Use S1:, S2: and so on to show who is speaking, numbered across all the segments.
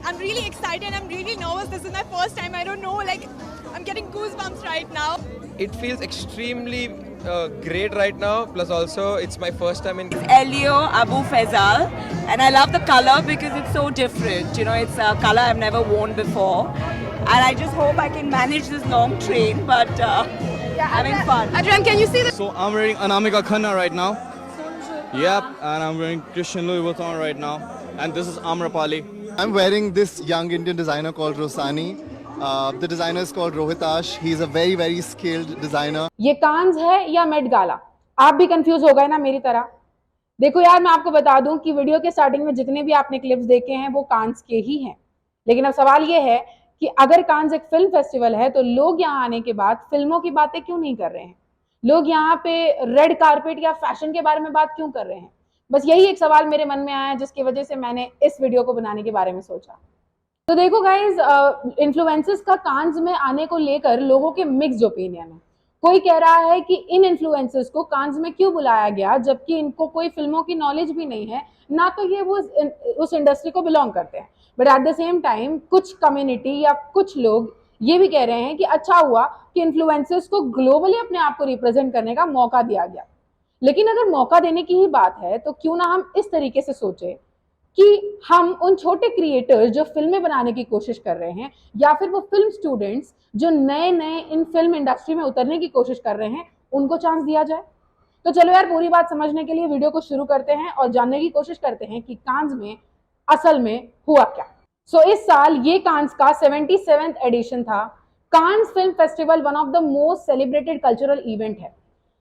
S1: I'm really excited. I'm really nervous. This is my first time. I don't know. Like, I'm getting goosebumps right now.
S2: It feels extremely great right now. Plus, also, it's my first time in.
S3: Elio Abu Faisal, and I love the color because it's so different. You know, it's a color I've never worn before, and I just hope I can manage this long train. But having fun.
S1: Adrian, can you see the?
S4: So I'm wearing Anamika Khanna right now. Yep, and I'm wearing Christian Louis Vuitton right now. And this is Amrapali.
S5: I'm wearing this young Indian designer called Rosani. The designer is called Rohitash. He's a very, very skilled designer.
S6: ये कांस है या Met Gala? आप भी confuse हो गए ना मेरी तरह? देखो यार, मैं आपको बता दूं कि वीडियो के स्टार्टिंग में जितने भी आपने क्लिप्स देखे हैं वो कांस के ही हैं। लेकिन अब सवाल ये है कि अगर कांस एक फिल्म फेस्टिवल है तो लोग यहाँ आने के बाद फिल्मों की बातें क्यों नहीं कर रहे हैं? लोग यहाँ पे रेड कारपेट या फैशन के बारे में बात क्यों कर रहे हैं? बस यही एक सवाल मेरे मन में आया जिसकी वजह से मैंने इस वीडियो को बनाने के बारे में सोचा। तो देखो गाइज, इन्फ्लुएंसर्स का कांस में आने को लेकर लोगों के मिक्स्ड ओपिनियन है। कोई कह रहा है कि इन इन्फ्लुएंसर्स को कांस में क्यों बुलाया गया जबकि इनको कोई फिल्मों की नॉलेज भी नहीं है, ना तो ये वो उस इंडस्ट्री को बिलोंग करते हैं। But at the same time कुछ कम्युनिटी या कुछ लोग ये भी कह रहे हैं कि अच्छा हुआ कि इन्फ्लुएंसर्स को ग्लोबली अपने आप को रिप्रेजेंट करने का मौका दिया गया। लेकिन अगर मौका देने की ही बात है तो क्यों ना हम इस तरीके से सोचें कि हम उन छोटे क्रिएटर्स जो फिल्में बनाने की कोशिश कर रहे हैं या फिर वो फिल्म स्टूडेंट्स जो नए नए इन फिल्म इंडस्ट्री में उतरने की कोशिश कर रहे हैं, उनको चांस दिया जाए। तो चलो यार, पूरी बात समझने के लिए वीडियो को शुरू करते हैं और जानने की कोशिश करते हैं कि कांस में असल में हुआ क्या। सो इस साल ये कांस का 77th एडिशन था। कांस film festival one of the most celebrated cultural event है।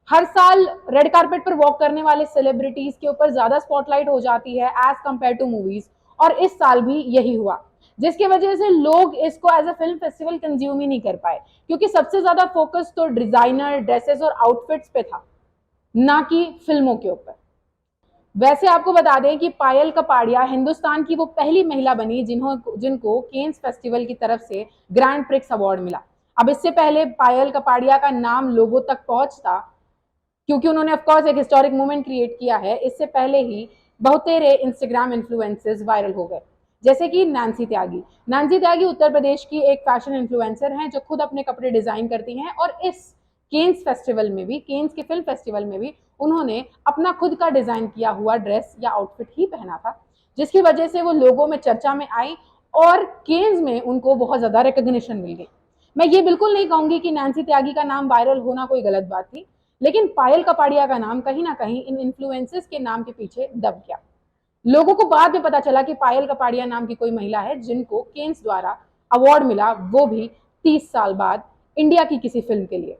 S6: हर साल रेड कारपेट पर वॉक करने वाले सेलिब्रिटीज के ऊपर ज्यादा स्पॉटलाइट हो जाती है एज कंपेयर टू मूवीज, और इस साल भी यही हुआ, जिसकी वजह से लोग इसको as a film festival consume ही नहीं कर पाए क्योंकि सबसे ज्यादा फोकस तो डिजाइनर ड्रेसेस और आउटफिट्स पे था, ना कि फिल्मों के ऊपर। वैसे आपको बता दें कि पायल कपाड़िया हिंदुस्तान की वो पहली महिला बनी जिनको केन्स फेस्टिवल की तरफ से ग्रैंड प्रिक्स अवार्ड मिला। अब इससे पहले पायल कपाड़िया का नाम लोगों तक पहुंचता क्योंकि उन्होंने ऑफकोर्स एक हिस्टोरिक मूवमेंट क्रिएट किया है। इससे पहले ही बहुतेरे इंस्टाग्राम इन्फ्लुएंसर्स वायरल हो गए, जैसे कि नैन्सी त्यागी। नैन्सी त्यागी उत्तर प्रदेश की एक फैशन इन्फ्लुएंसर हैं जो खुद अपने कपड़े डिजाइन करती हैं, और इस केन्स फेस्टिवल में भी, केन्स के फिल्म फेस्टिवल में भी उन्होंने अपना खुद का डिजाइन किया हुआ ड्रेस या आउटफिट ही पहना था, जिसकी वजह से वो लोगों में चर्चा में आई और केन्स में उनको बहुत ज्यादा रिकॉग्निशन मिल गई। मैं ये बिल्कुल नहीं कहूंगी कि नैन्सी त्यागी का नाम वायरल होना कोई गलत बात थी, लेकिन पायल कपाड़िया का नाम कहीं ना कहीं इन इन्फ्लुएंसर्स के नाम के पीछे दब गया। लोगों को बाद में पता चला कि पायल कपाड़िया नाम की कोई महिला है जिनको केन्स द्वारा अवार्ड मिला, वो भी 30 साल बाद इंडिया की किसी फिल्म के लिए।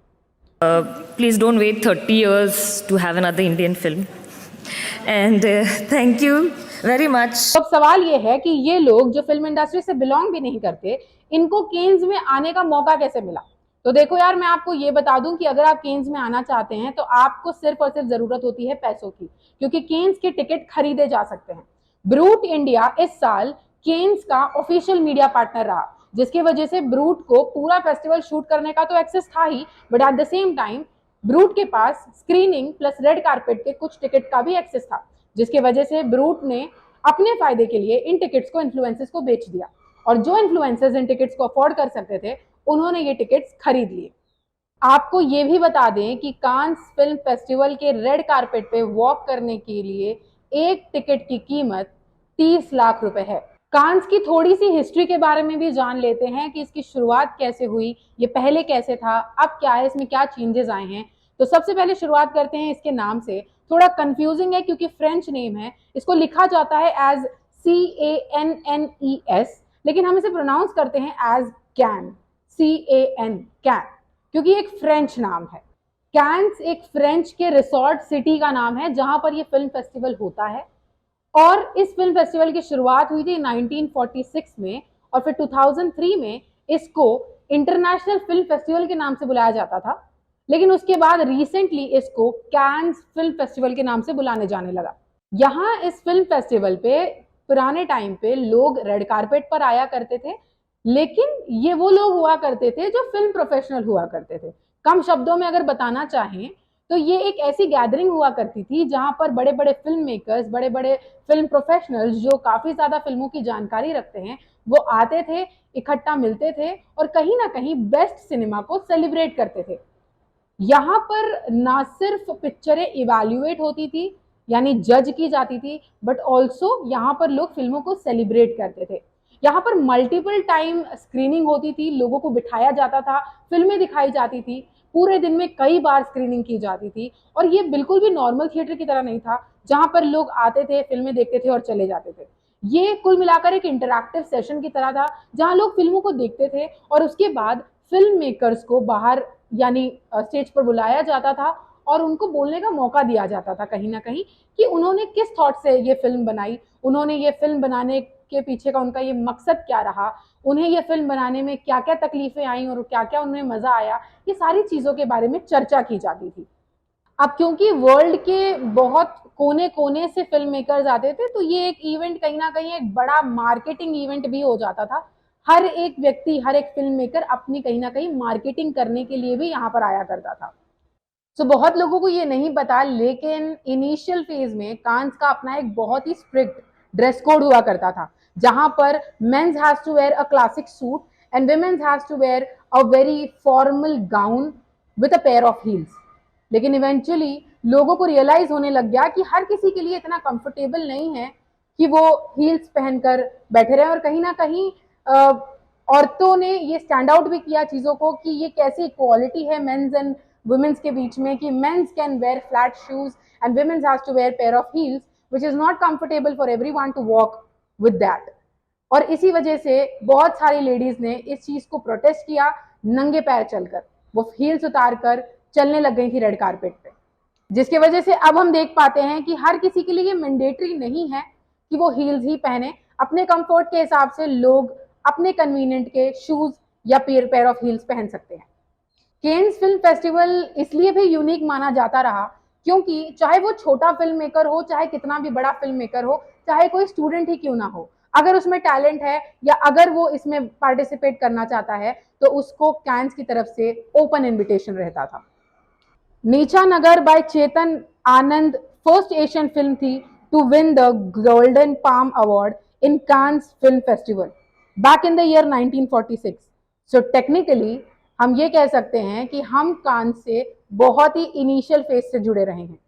S7: Please don't wait 30 years to have another Indian film. And thank you very much.
S6: अब सवाल ये है कि ये लोग जो फिल्म इंडस्ट्री से बिलोंग भी नहीं करते, इनको केन्स में आने का मौका कैसे मिला? तो देखो यार, मैं आपको ये बता दूं कि अगर आप केन्स में आना चाहते हैं तो आपको सिर्फ और सिर्फ जरूरत होती है पैसों की, क्योंकि केन्स के टिकट खरीदे जा सकते हैं। ब्रूट इंडिया इस साल केन्स का ऑफिशियल मीडिया पार्टनर रहा, जिसकी वजह से ब्रूट को पूरा फेस्टिवल शूट करने का तो एक्सेस था ही, but at the same time Brut के पास स्क्रीनिंग प्लस रेड कारपेट के कुछ टिकट का भी एक्सेस था, जिसकी वजह से ब्रूट ने अपने फायदे के लिए इन टिकट्स को इन्फ्लुएंसर्स को बेच दिया, और जो इन्फ्लुएंसर्स इन टिकट्स को अफोर्ड कर सकते थे उन्होंने ये टिकट्स खरीद लिए। आपको ये भी बता दें कि कांस फिल्म फेस्टिवल के रेड कारपेट पे वॉक करने के लिए एक टिकट की कीमत 30 लाख रुपए है। कांस की थोड़ी सी हिस्ट्री के बारे में भी जान लेते हैं कि इसकी शुरुआत कैसे हुई, ये पहले कैसे था, अब क्या है, इसमें क्या चेंजेस आए हैं। तो सबसे पहले शुरुआत करते हैं इसके नाम से। थोड़ा कंफ्यूजिंग है क्योंकि फ्रेंच नेम है, इसको लिखा जाता है एज CANNES, लेकिन हम इसे प्रोनाउंस करते हैं एज कैन, CAN, कैन, क्योंकि एक फ्रेंच नाम है। कैन्स एक फ्रेंच के रिसोर्ट सिटी का नाम है जहां पर यह फिल्म फेस्टिवल होता है, और इस फिल्म फेस्टिवल की शुरुआत हुई थी 1946 में, और फिर 2003 में इसको इंटरनेशनल फिल्म फेस्टिवल के नाम से बुलाया जाता था, लेकिन उसके बाद रिसेंटली इसको कैन्स फिल्म फेस्टिवल के नाम से बुलाने जाने लगा। यहाँ इस फिल्म फेस्टिवल पे पुराने टाइम पे लोग रेड कारपेट पर आया करते थे, लेकिन ये वो लोग हुआ करते थे जो फिल्म प्रोफेशनल हुआ करते थे। कम शब्दों में अगर बताना चाहें तो ये एक ऐसी गैदरिंग हुआ करती थी जहां पर बड़े बड़े फिल्म मेकर्स, बड़े बड़े फिल्म प्रोफेशनल्स जो काफ़ी ज़्यादा फिल्मों की जानकारी रखते हैं, वो आते थे, इकट्ठा मिलते थे और कहीं ना कहीं बेस्ट सिनेमा को सेलिब्रेट करते थे। यहाँ पर ना सिर्फ पिक्चरें इवैल्यूएट होती थी, यानी जज की जाती थी, बट ऑल्सो यहाँ पर लोग फिल्मों को सेलिब्रेट करते थे। यहाँ पर मल्टीपल टाइम स्क्रीनिंग होती थी, लोगों को बिठाया जाता था, फिल्में दिखाई जाती थी, पूरे दिन में कई बार स्क्रीनिंग की जाती थी। और ये बिल्कुल भी नॉर्मल थिएटर की तरह नहीं था जहाँ पर लोग आते थे, फिल्में देखते थे और चले जाते थे। ये कुल मिलाकर एक इंटरैक्टिव सेशन की तरह था जहाँ लोग फिल्मों को देखते थे और उसके बाद फिल्म मेकर्स को बाहर यानी स्टेज पर बुलाया जाता था और उनको बोलने का मौका दिया जाता था कहीं ना कहीं कि उन्होंने किस थॉट से ये फिल्म बनाई, उन्होंने ये फिल्म बनाने के पीछे का उनका ये मकसद क्या रहा, उन्हें ये फिल्म बनाने में क्या क्या तकलीफें आई और क्या क्या उन्हें मज़ा आया, ये सारी चीज़ों के बारे में चर्चा की जाती थी। अब क्योंकि वर्ल्ड के बहुत कोने कोने से फिल्म मेकर्स आते थे तो ये एक इवेंट कहीं ना कहीं एक बड़ा मार्केटिंग इवेंट भी हो जाता था। हर एक व्यक्ति, हर एक फिल्म मेकर अपनी कहीं ना कहीं मार्केटिंग करने के लिए भी यहाँ पर आया करता था। तो बहुत लोगों को ये नहीं पता, लेकिन इनिशियल फेज में कांस का अपना एक बहुत ही स्ट्रिक्ट ड्रेस कोड हुआ करता था जहां पर mens has to wear a classic suit and womens has to wear a very formal gown with a pair of heels. लेकिन इवेंचुअली लोगों को रियलाइज होने लग गया कि हर किसी के लिए इतना कंफर्टेबल नहीं है कि वो हील्स पहनकर बैठे रहे। और कहीं ना कहीं औरतों ने ये स्टैंड आउट भी किया चीज़ों को कि ये कैसी इक्वालिटी है मेंस एंड वुमेन्स के बीच में कि mens can wear flat shoes and womens has to wear pair of heels which is not comfortable for everyone to walk with that. और इसी वजह से बहुत सारी लेडीज ने इस चीज़ को प्रोटेस्ट किया, नंगे पैर चलकर वो हील्स उतार कर चलने लग गई थी रेड कारपेट पे, जिसकी वजह से अब हम देख पाते हैं कि हर किसी के लिए ये मैंडेटरी नहीं है कि वो हील्स ही पहने। अपने कंफर्ट के हिसाब से लोग अपने कन्वीनियंट के शूज या पेयर ऑफ हील्स पहन सकते हैं। केन्स फिल्म फेस्टिवल इसलिए भी यूनिक माना जाता रहा क्योंकि चाहे वो छोटा फिल्म मेकर हो, चाहे कितना भी बड़ा फिल्म मेकर हो, चाहे कोई स्टूडेंट ही क्यों ना हो, अगर उसमें टैलेंट है या अगर वो इसमें पार्टिसिपेट करना चाहता है तो उसको कैन्स की तरफ से ओपन इन्विटेशन रहता था। Neecha Nagar by Chetan Anand first Asian film थी to win the golden palm award in Cannes film festival back in the year 1946। So technically हम ये कह सकते हैं कि हम कांस से बहुत ही इनिशियल फेज से जुड़े रहे हैं।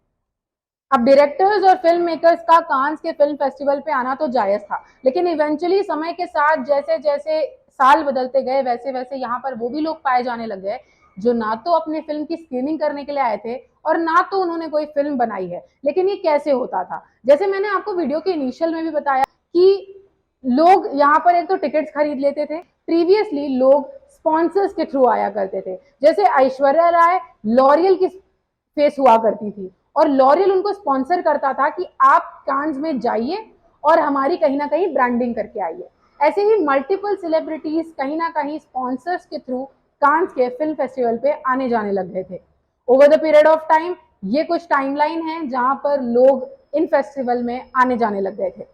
S6: अब डायरेक्टर्स और फिल्म मेकर्स का कांस के फिल्म फेस्टिवल पे आना तो जायज था, लेकिन इवेंचुअली समय के साथ जैसे जैसे साल बदलते गए वैसे वैसे यहाँ पर वो भी लोग पाए जाने लग गए जो ना तो अपने फिल्म की स्क्रीनिंग करने के लिए आए थे और ना तो उन्होंने कोई फिल्म बनाई है। लेकिन ये कैसे होता था, जैसे मैंने आपको वीडियो के इनिशियल में भी बताया कि लोग यहाँ पर एक तो टिकट्स खरीद लेते थे, प्रीवियसली लोग स्पॉन्सर्स के थ्रू आया करते थे। जैसे ऐश्वर्या राय लॉरियल की फेस हुआ करती थी और लॉरियल उनको स्पॉन्सर करता था कि आप कांस में जाइए और हमारी कहीं ना कहीं ब्रांडिंग करके आइए। ऐसे ही मल्टीपल सेलिब्रिटीज कहीं ना कहीं स्पॉन्सर्स के थ्रू कांस के फिल्म फेस्टिवल पे आने जाने लग गए थे। Over the period of time ये कुछ टाइमलाइन है जहां पर लोग इन फेस्टिवल में आने जाने लग गए थे।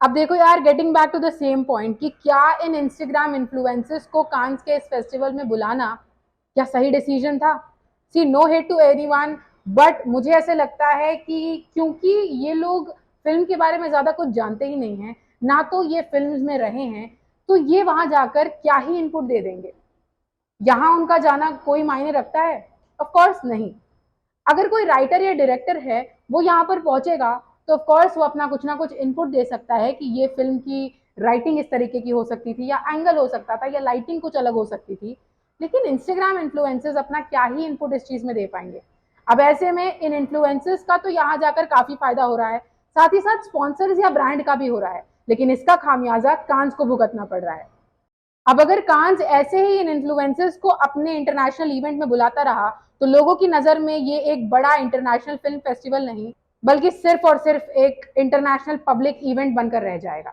S6: अब देखो यार, getting back to the same point कि क्या इन इंस्टाग्राम इन्फ्लुएंसर्स को कांस के इस फेस्टिवल में बुलाना क्या सही डिसीजन था? See no hate to anyone, but मुझे ऐसे लगता है कि क्योंकि ये लोग फिल्म के बारे में ज़्यादा कुछ जानते ही नहीं हैं, ना तो ये फिल्म्स में रहे हैं, तो ये वहाँ जाकर क्या ही इनपुट दे देंगे? यहाँ उनका जाना कोई मायने रखता है? ऑफ कोर्स नहीं। अगर कोई राइटर या डायरेक्टर है वो यहाँ पर पहुँचेगा तो ऑफ कोर्स वो अपना कुछ ना कुछ इनपुट दे सकता है कि ये फिल्म की राइटिंग इस तरीके की हो सकती थी या एंगल हो सकता था या लाइटिंग कुछ अलग हो सकती थी। लेकिन इंस्टाग्राम इन्फ्लुएंसर्स अपना क्या ही इनपुट इस चीज़ में दे पाएंगे? अब ऐसे में इन इन्फ्लुएंसर्स का तो यहाँ जाकर काफ़ी फायदा हो रहा है, साथ ही साथ स्पॉन्सर्स या ब्रांड का भी हो रहा है, लेकिन इसका खामियाजा कांस को भुगतना पड़ रहा है। अब अगर कांस ऐसे ही इन इन्फ्लुएंसर्स को अपने इंटरनेशनल इवेंट में बुलाता रहा तो लोगों की नज़र में ये एक बड़ा इंटरनेशनल फिल्म फेस्टिवल नहीं बल्कि सिर्फ और सिर्फ एक इंटरनेशनल पब्लिक इवेंट बनकर रह जाएगा।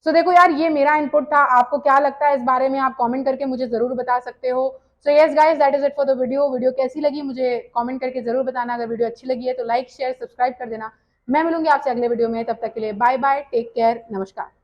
S6: सो देखो यार, ये मेरा इनपुट था। आपको क्या लगता है इस बारे में आप कमेंट करके मुझे ज़रूर बता सकते हो। So yes guys, that is it for the video कैसी लगी मुझे कमेंट करके ज़रूर बताना। अगर वीडियो अच्छी लगी है तो लाइक शेयर सब्सक्राइब कर देना। मैं मिलूंगी आपसे अगले वीडियो में, तब तक के लिए बाय बाय, टेक केयर, नमस्कार।